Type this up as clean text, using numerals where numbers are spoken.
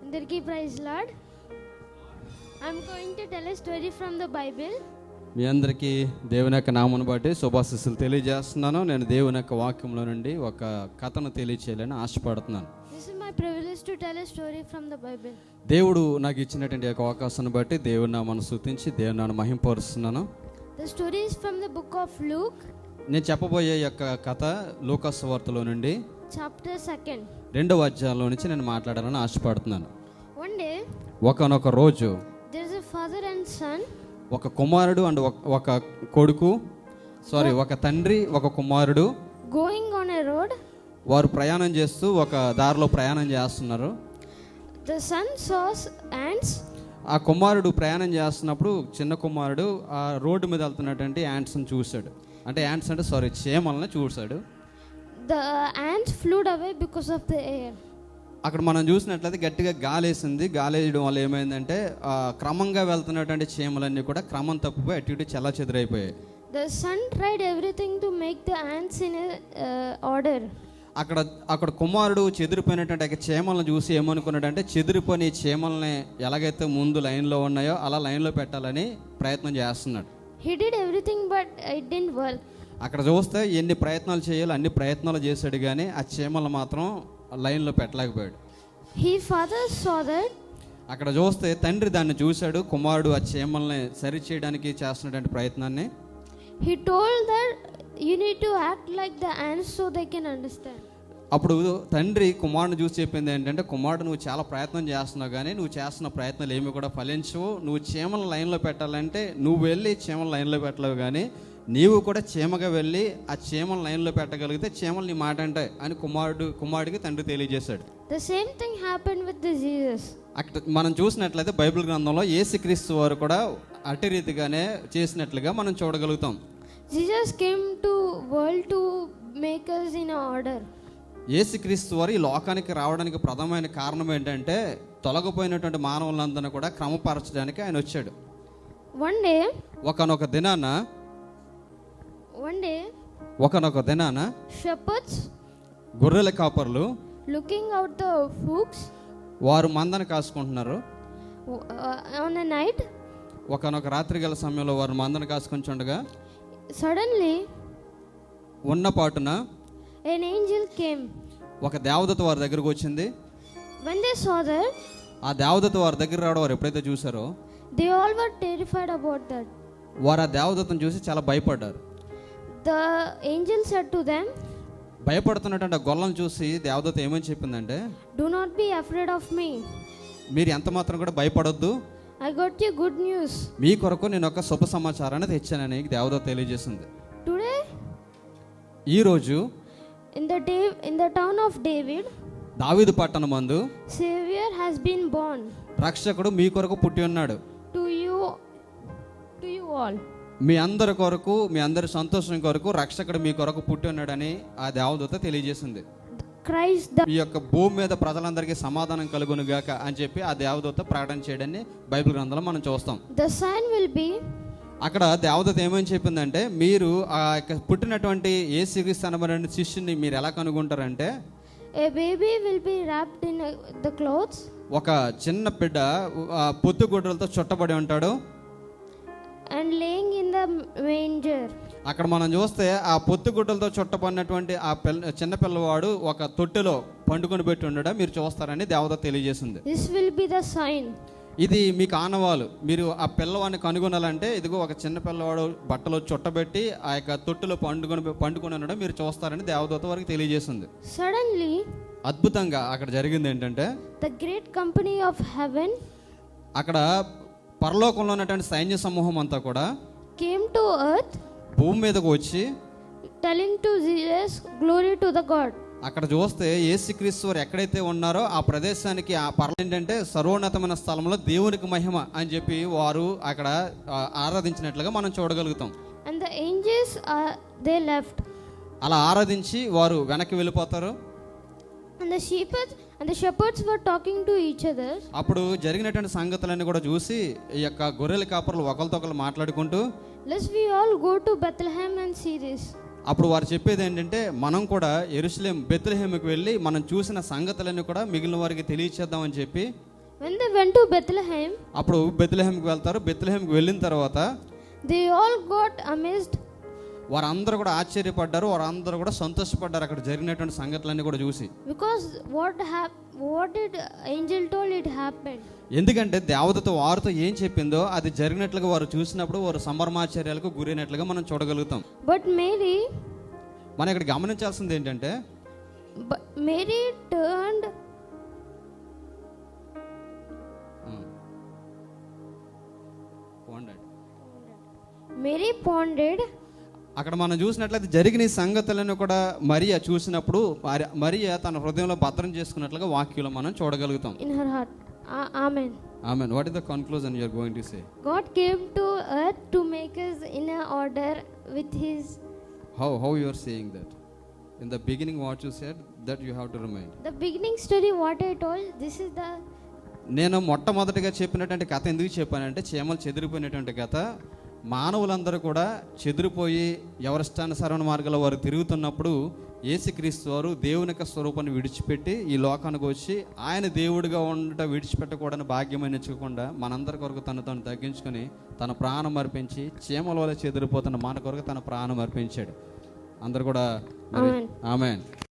అందరికీ praise Lord. I'm going to tell a story from the Bible. మీ అందరికీ దేవుని యొక్క నామమును బట్టి శుభాశీస్సులు తెలియజేస్తున్నాను. నేను దేవుని యొక్క వాక్యంలో నుండి ఒక కథను తెలియచేయాలని ఆశపడుతున్నాను. This is my privilege to tell a story from the Bible. దేవుడు నాకు ఇచ్చినటువంటి యొక్క అవకాశాన్ని బట్టి దేవుని నామమును స్తుతించి దేవుని నామమును మహింపరుస్తున్నాను. The story is from the book of Luke, నేను చెప్పబోయే యొక్క కథ లూకా సువార్తలో నుండి chapter 2. 2వ అధ్యాయంలో నుంచి నేను మాట్లాడాలని ఆశపడుతున్నాను. One day, ఒకనొక రోజు there is a father and son. ఒక కుమారుడు అండ్ ఒక కొడుకు ఒక తండ్రి ఒక కుమారుడు Going on a road. వారు ప్రయాణం చేస్తూ ఒక దారిలో ప్రయాణం చేస్తున్నారు. The son saw ants. ఆ కుమారుడు ప్రయాణం చేస్తున్నప్పుడు చిన్న కుమారుడు ఆ రోడ్డు మీద వెళ్తున్నటువంటి యాంట్స్ని చూశాడు. అంటే యాంట్స్ అంటే చీమలను చూశాడు. The ants flew away because of the air. అక్కడ మనం చూసినట్లయితే గట్టిగా గాలేసింది. గాలేయడం వల్ల ఏమైందంటే క్రమంగా వెళ్తున్నటువంటి చీమలన్నీ కూడా క్రమం తప్పిపోయి అటు ఇటు చెల్లాచెదురైపోయాయి. The son tried everything to make the ants in a order. అక్కడ కుమారుడు చెదిరిపోయినటువంటి చీమలను చూసి ఏమనుకున్నాడంటే చెదిరిపోయిన చీమల్ని ఎలాగైతే ముందు లైన్లో ఉన్నాయో అలా లైన్లో పెట్టాలని ప్రయత్నం చేస్తున్నాడు. He did everything but it didn't work. అక్కడ చూస్తే ఎన్ని ప్రయత్నాలు చేయాలో అన్ని ప్రయత్నాలు చేశాడు, కానీ ఆ చీమలు మాత్రం లైన్లో పెట్టలేకపోయాడు. His father saw that. అక్కడ చూస్తే తండ్రి దాన్ని చూశాడు. కుమారుడు ఆ చీమల్ని సరి చేయడానికి చేస్తున్నటువంటి ప్రయత్నాన్ని He told that you need to act like the ants so they can understand. అప్పుడు తండ్రి కుమారుని చూసి చెప్పింది ఏంటంటే, కుమారుడు నువ్వు చాలా ప్రయత్నం చేస్తున్నావు, కానీ నువ్వు చేస్తున్న ప్రయత్నాలు ఏమి కూడా ఫలించవు. నువ్వు చీమల లైన్లో పెట్టాలంటే నువ్వు వెళ్ళి చీమల లైన్లో పెట్టలేవు, కానీ నీవు కూడా చీమగా వెళ్ళి ఆ చీమల లైన్లో పెట్టగలిగితే చీమలు నీ మాట అంటాయి అని కుమారుడికి తండ్రి తెలియజేశాడు. The same thing happened with the Jesus. అక్కడ మనం చూసినట్లయితే బైబిల్ గ్రంథంలో యేసుక్రీస్తు వారు కూడా అట్టి రీతిగానే చేసినట్లుగా మనం చూడగలుగుతాం. Jesus came to world to make us in order. యేసుక్రీస్తు వారు ఈ లోకానికి రావడానికి ప్రధానమైన కారణం ఏంటంటే తొలగిపోయినటువంటి మానవులందరినీ కూడా క్రమపరచడానికి ఆయన వచ్చాడు. One day, ఒకనొక దినాన shepherds గొర్రెల కాపర్లు looking out the flocks వారు మందను కాసుకుంటున్నారు. on a night, ఒకనొక రాత్రి గల సమయంలో వారు మందను కాసుకొని చుండగా suddenly ఉన్న పాటున an angel came. ఒక దేవదూత వారి దగ్గరకు వచ్చింది. When they saw that, ఆ దేవదూత వారి దగ్గర రావడం వారు ఎప్పుడైతే చూసారో they all were terrified about that. వారు ఆ దేవదూతను చూసి చాలా భయపడ్డారు. The angel said to them, భయపడుతున్నటువంటి గొల్లను చూసి దేవదూత ఏమని చెప్పిందంటే, do not be afraid of me. మీరు ఎంత మాత్రం కూడా భయపడొద్దు, I got you good news. మీ కొరకు నేను ఒక శుభ సమాచారాన్ని తెచ్చానని దేవదూత తెలియజేసింది. Today, ఈ రోజు in the town of David, దావీదు పట్టణమందు Savior has been born రక్షకుడు మీ కొరకు పుట్టి ఉన్నాడు. to you all. మీ అందరి కొరకు, మీ అందరి సంతోషం కొరకు రక్షకుడు మీ కొరకు పుట్టి ఉన్నాడని ఆ దేవదూత తెలియజేసింది. Christ ఈ యొక్క భూమి మీద ప్రజలందరికీ సమాధానం కలుగును గాక అని చెప్పి ఆ దేవదూత ప్రకటన చేయడాన్ని బైబిల్ గ్రంథంలో మనం చూస్తాం. the sign will be, అక్కడ దేవదూత ఏమని చెప్పిందంటే, మీరు ఆ యొక్క పుట్టినటువంటి యేసుక్రీస్తు అనబడిన శిష్యుని మీరు ఎలా కనుగొంటారంటే, a baby will be wrapped in the clothes ఒక చిన్న బిడ్డ పొత్తుగుడ్డలతో చుట్టబడి ఉంటాడు and laying in the manger. అక్కడ మనం చూస్తే ఆ పొత్తుగుడ్డలతో చుట్టబడినటువంటి ఆ చిన్న పిల్లవాడు ఒక తొట్టెలో పండుకొని పెట్టి ఉండడం మీరు చూస్తారని దేవదూత తెలియజేసింది. This will be the sign. ఇది మీకు ఆనవాలు. మీరు ఆ పిల్లవాడిని కనుగొనాలంటే ఇదిగో ఒక చిన్న పిల్లవాడు బట్టలో చుట్టబెట్టి ఆ యొక్క తొట్టులో పండుకొని ఉండడం మీరు చూస్తారని దేవదూత వారికి తెలియజేసింది. Suddenly, అద్భుతంగా అక్కడ జరిగింది ఏంటంటే, the great company of heaven అక్కడ పరలోకంలో ఉన్నటువంటి సైన్య సమూహం అంతా కూడా came to earth, భూమి మీదకు వచ్చి telling to Jesus, glory to the God. అక్కడ చూస్తే యేసుక్రీస్తు వారు ఎక్కడైతే ఉన్నారో ఆ ప్రదేశానికి ఆ ఏంటంటే సర్వోన్నతమైన స్థలంలో దేవునికి మహిమ అని చెప్పి వారు అక్కడ ఆరాధించినట్లుగా మనం చూడగలుగుతాం. And the angels they left. అలా ఆరాధించి వారు వెనక్కి వెళ్ళిపోతారు. And the shepherds were talking to each other. అప్పుడు జరిగినటువంటి సంగతులన్నీ కూడా చూసి ఈ యొక్క గొర్రెల కాపరులు ఒకరితో ఒకరు మాట్లాడుకుంటూ, let's we all go to Bethlehem and see this. అప్పుడు వారు చెప్పేది ఏంటంటే, మనం కూడా యెరూషలేం బెత్లెహేముకి వెళ్ళి మనం చూసిన సంగతులన్నీ కూడా మిగిలిన వారికి తెలియచేద్దామని చెప్పి When they went to Bethlehem, అప్పుడు బెత్లెహేంకి వెళ్తారు. బెత్లెహేంకి వెళ్ళిన తర్వాత they all got amazed వారందరూ కూడా ఆశ్చర్యపడ్డారు. వారందరూ కూడా సంతోషపడ్డారు అక్కడ జరిగినటువంటి సంగతులన్నీ కూడా చూసి. because what did angel told it happened. ఎందుకంటే దేవదూత వారితో ఏం చెప్పిందో అది జరిగినట్లుగా వారు చూసినప్పుడు వారు సంభ్రమాశ్చర్యాలకు గురైనట్లుగా మనం చూడగలుగుతాం. But Mary మనం ఇక్కడ గమనించాల్సింది ఏంటంటే Mary turned Mary pondered. అక్కడ మనం చూసినట్లయితే జరిగిన ఈ సంగతులను కూడా మరియా చూసినప్పుడు మరియా తన హృదయంలో భద్రం చేసుకున్నట్లుగా వాక్యంలో మనం చూడగలుగుతాం. In her heart. Amen. Amen. What is the conclusion you are going to say? God came to earth to make us in a order with his. How you are saying that? In the beginning what you said that you have to remind. The beginning story what I told, this is the. నేను మొట్టమొదటిగా చెప్పినటువంటి కథ ఎందుకు చెప్పానంటే చీమలు చెదిరిపోయినటువంటి కథ. మానవులందరూ కూడా చెదిరిపోయి ఎవరిష్టానుసారమైన మార్గంలో వారు తిరుగుతున్నప్పుడు యేసుక్రీస్తు వారు దేవుని యొక్క స్వరూపాన్ని విడిచిపెట్టి ఈ లోకానికి వచ్చి ఆయన దేవుడిగా ఉండటం విడిచిపెట్టకూడని భాగ్యమైన ఎంచుకోకుండా మనందరి కొరకు తను తగ్గించుకొని తన ప్రాణం అర్పించి చీమల వల్ల చెదిరిపోతున్న మన కొరకు తన ప్రాణం అర్పించాడు. అందరు కూడా ఆమేన్.